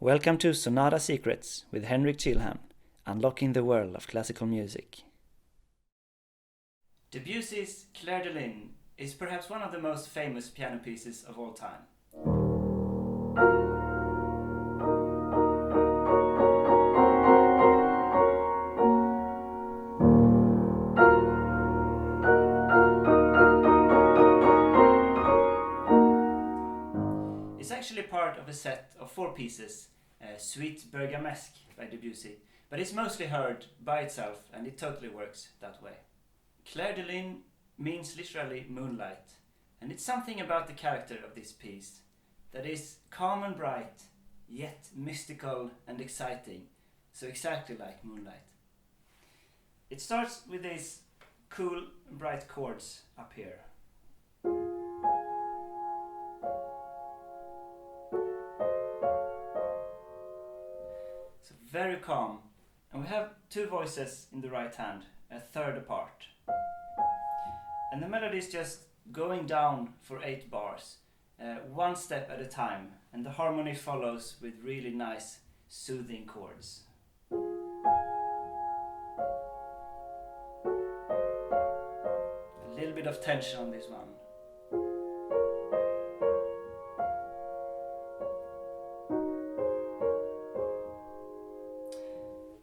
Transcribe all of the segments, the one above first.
Welcome to Sonata Secrets with Henrik Kilhamn, unlocking the world of classical music. Debussy's Clair de Lune is perhaps one of the most famous piano pieces of all time. It's actually part of a set of 4 pieces, Suite Bergamesque by Debussy, but it's mostly heard by itself and it totally works that way. Clair de Lune means literally moonlight, and it's something about the character of this piece that is calm and bright, yet mystical and exciting, so exactly like moonlight. It starts with these cool, bright chords up here. So very calm, and we have 2 voices in the right hand, a third apart. And the melody is just going down for 8 bars, 1 step at a time, and the harmony follows with really nice, soothing chords. A little bit of tension on this one.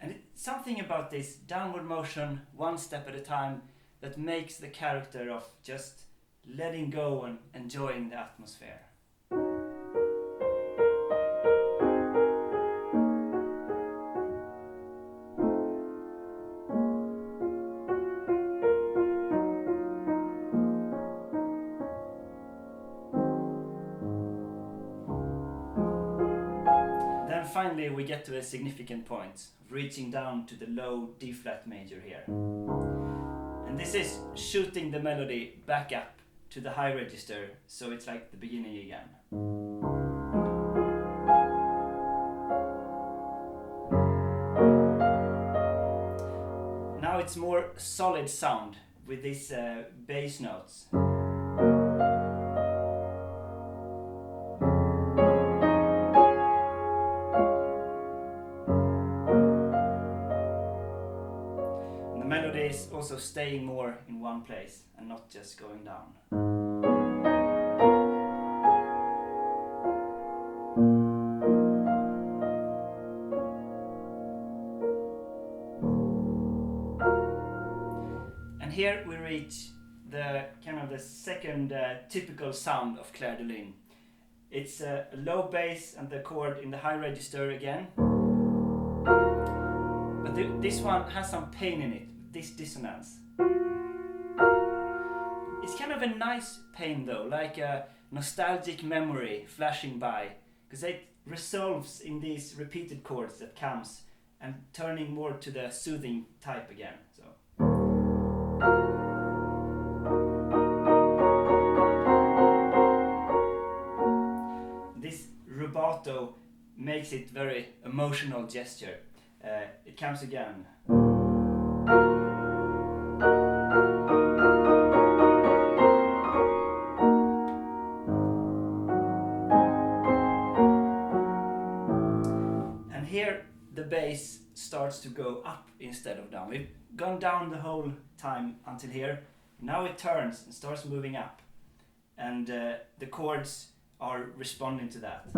And it's something about this downward motion, 1 step at a time, that makes the character of just letting go and enjoying the atmosphere. Then finally we get to a significant point, reaching down to the low D flat major here. And this is shooting the melody back up to the high register, so it's like the beginning again. Now it's more solid sound with these bass notes. The melody is also staying more in one place and not just going down. And here we reach the second typical sound of Clair de Lune. It's a low bass and the chord in the high register again. But this one has some pain in it, this dissonance. It's kind of a nice pain though, like a nostalgic memory flashing by, because it resolves in these repeated chords that comes and turning more to the soothing type again. So. This rubato makes it very emotional gesture. It comes again. And here the bass starts to go up instead of down. We've gone down the whole time until here. Now it turns and starts moving up. And the chords are responding to that.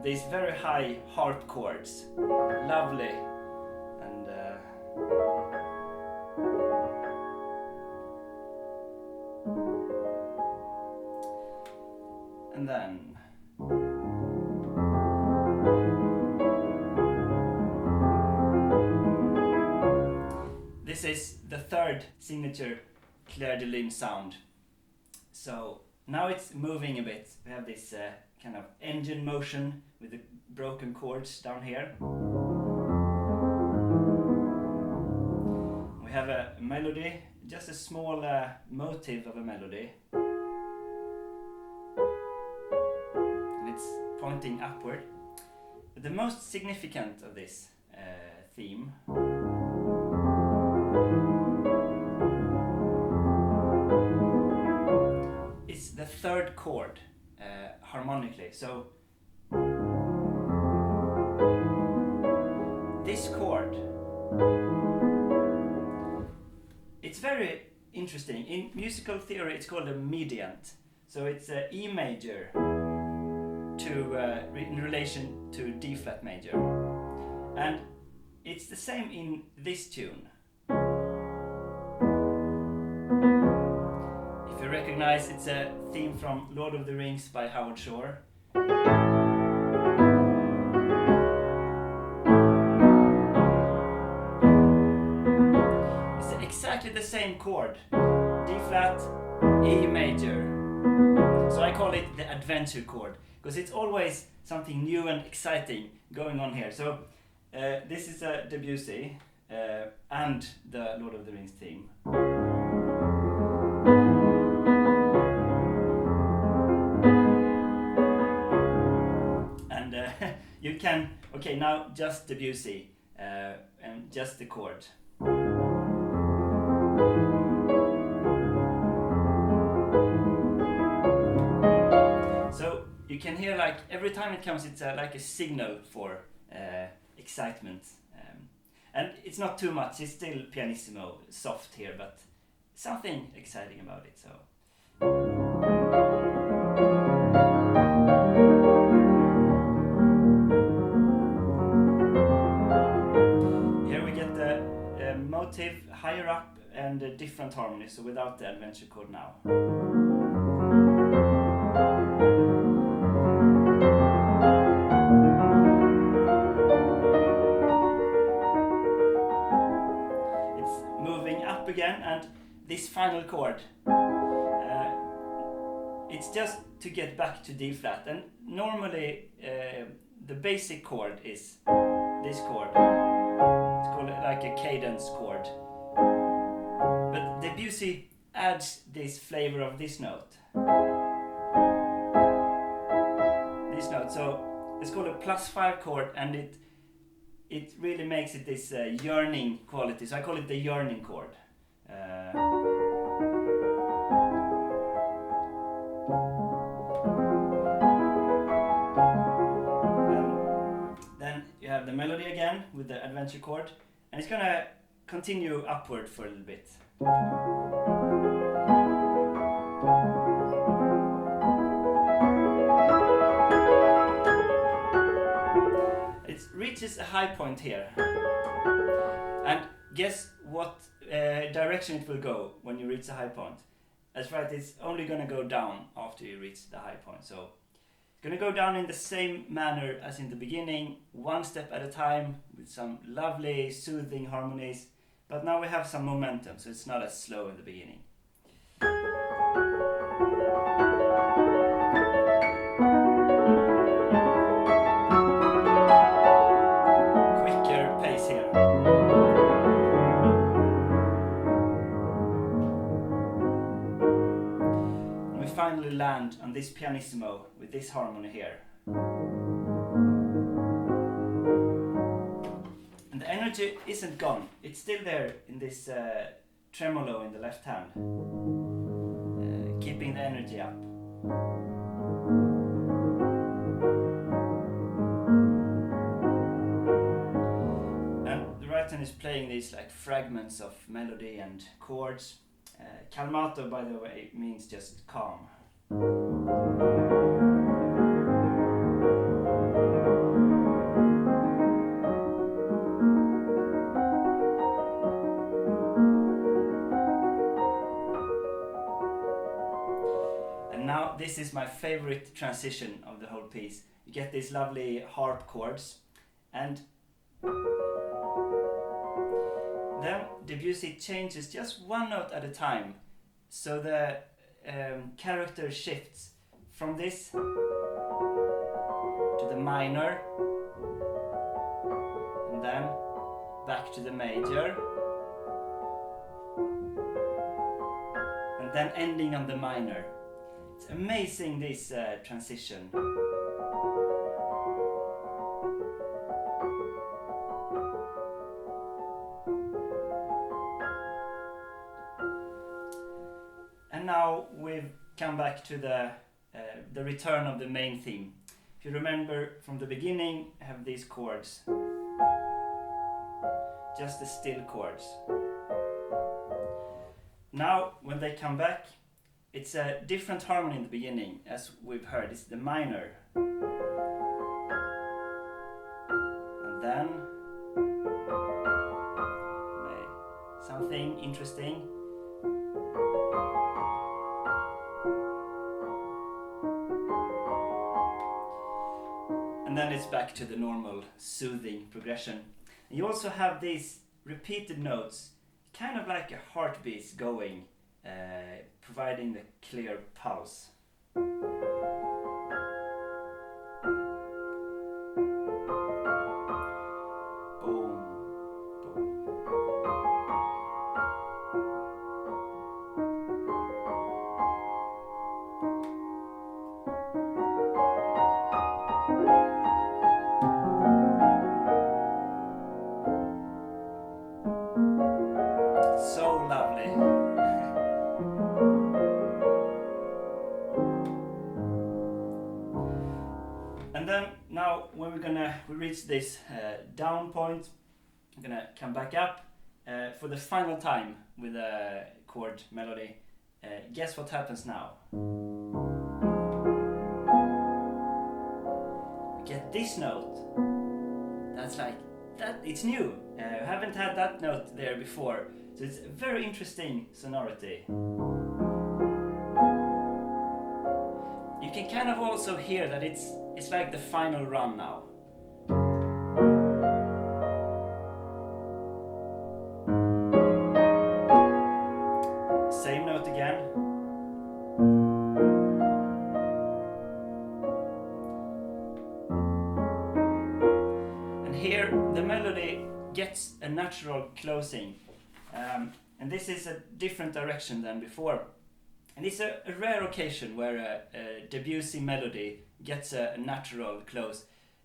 These very high harp chords, lovely, and then this is the third signature Clair de Lune sound. So now it's moving a bit. We have this kind of engine motion with the broken chords down here. We have a melody just a small motive of a melody. And it's pointing upward. But the most significant of this theme is the third chord harmonically. So this chord, it's very interesting. In musical theory it's called a mediant. So it's E major in relation to D flat major. And it's the same in this tune. If you recognize, it's a theme from Lord of the Rings by Howard Shore. It's exactly the same chord, D flat, E major. So I call it the adventure chord, because it's always something new and exciting going on here. So this is a Debussy and the Lord of the Rings theme. And you can, okay, now just Debussy and just the chord. So you can hear, like, every time it comes, it's like a signal for excitement. And it's not too much, it's still pianissimo, soft here, but something exciting about it. So here we get the motive higher up and a different harmony, so without the adventure chord now. Again, and this final chord, it's just to get back to D flat, and normally the basic chord is this chord. It's called like a cadence chord, but Debussy adds this flavor of this note, so it's called a +5 chord, and it really makes it this yearning quality, so I call it the yearning chord. Then you have the melody again with the adventure chord, and it's gonna continue upward for a little bit. It reaches a high point here, and guess what direction it will go when you reach the high point. That's right, it's only going to go down after you reach the high point. So it's going to go down in the same manner as in the beginning, one step at a time, with some lovely soothing harmonies. But now we have some momentum, so it's not as slow in the beginning. Quicker pace here. Finally land on this pianissimo with this harmony here. And the energy isn't gone, it's still there in this tremolo in the left hand, keeping the energy up. And the right hand is playing these like fragments of melody and chords. Calmato, by the way, means just calm. And now this is my favorite transition of the whole piece. You get these lovely harp chords, and then Debussy changes just one note at a time, so the character shifts from this to the minor, and then back to the major, then ending on the minor. It's amazing, this transition. And now we've come back to the return of the main theme. If you remember from the beginning, I have these chords. Just the still chords. Now, when they come back, it's a different harmony in the beginning, as we've heard. It's the minor. And then something interesting. And then it's back to the normal soothing progression. And you also have these repeated notes, kind of like a heartbeat going, providing the clear pulse. Boom, boom. So lovely. And then now when we reach this down point, I'm gonna come back up for the final time with a chord melody. Guess what happens now? We get this note. That's like that. It's new. I haven't had that note there before, so it's a very interesting sonority. You can kind of also hear that it's like the final run now. Same note again. And here the melody gets a natural closing. And this is a different direction than before. And it's a rare occasion where a Debussy melody gets a natural close.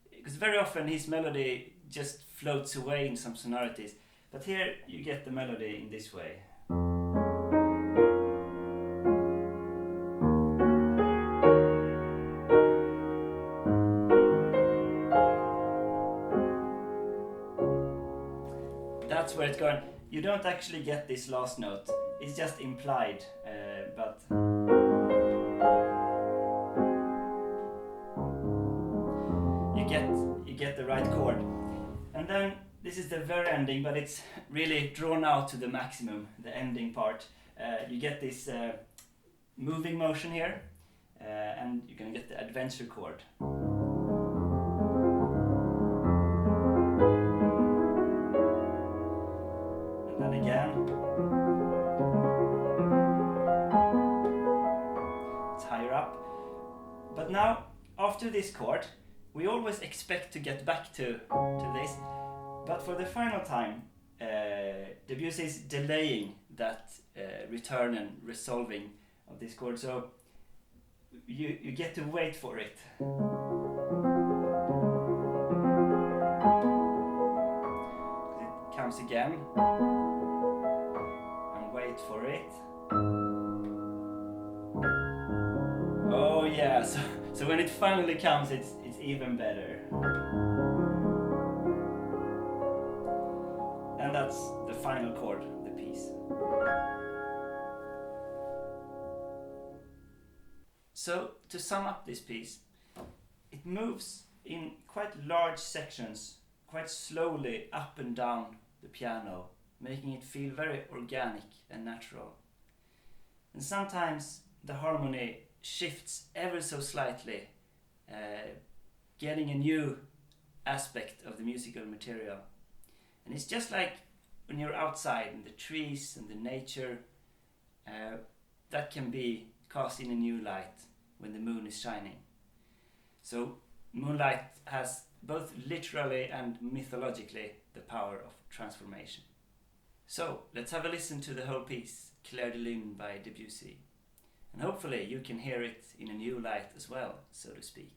Because very often his melody just floats away in some sonorities. But here you get the melody in this way. That's where it's going. You don't actually get this last note. It's just implied, but you get the right chord. And then this is the very ending, but it's really drawn out to the maximum, the ending part. You get this moving motion here, and you're gonna get the adventure chord. And then again. It's higher up. But now, after this chord, we always expect to get back to this, but for the final time, Debussy is delaying that return and resolving of this chord, so you get to wait for it. It comes again, and wait for it. Oh yeah, so when it finally comes, it's even better. And that's the final chord of the piece. So to sum up this piece, it moves in quite large sections, quite slowly up and down the piano, making it feel very organic and natural. And sometimes the harmony shifts ever so slightly, getting a new aspect of the musical material. And it's just like when you're outside in the trees and the nature, that can be cast in a new light when the moon is shining. So Moonlight has both literally and mythologically the power of transformation. So let's have a listen to the whole piece. Clair de Lune by Debussy. And hopefully you can hear it in a new light as well, so to speak.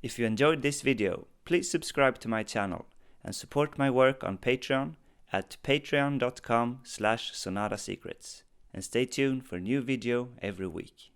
If you enjoyed this video, please subscribe to my channel and support my work on Patreon at patreon.com/sonatasecrets, and stay tuned for a new video every week.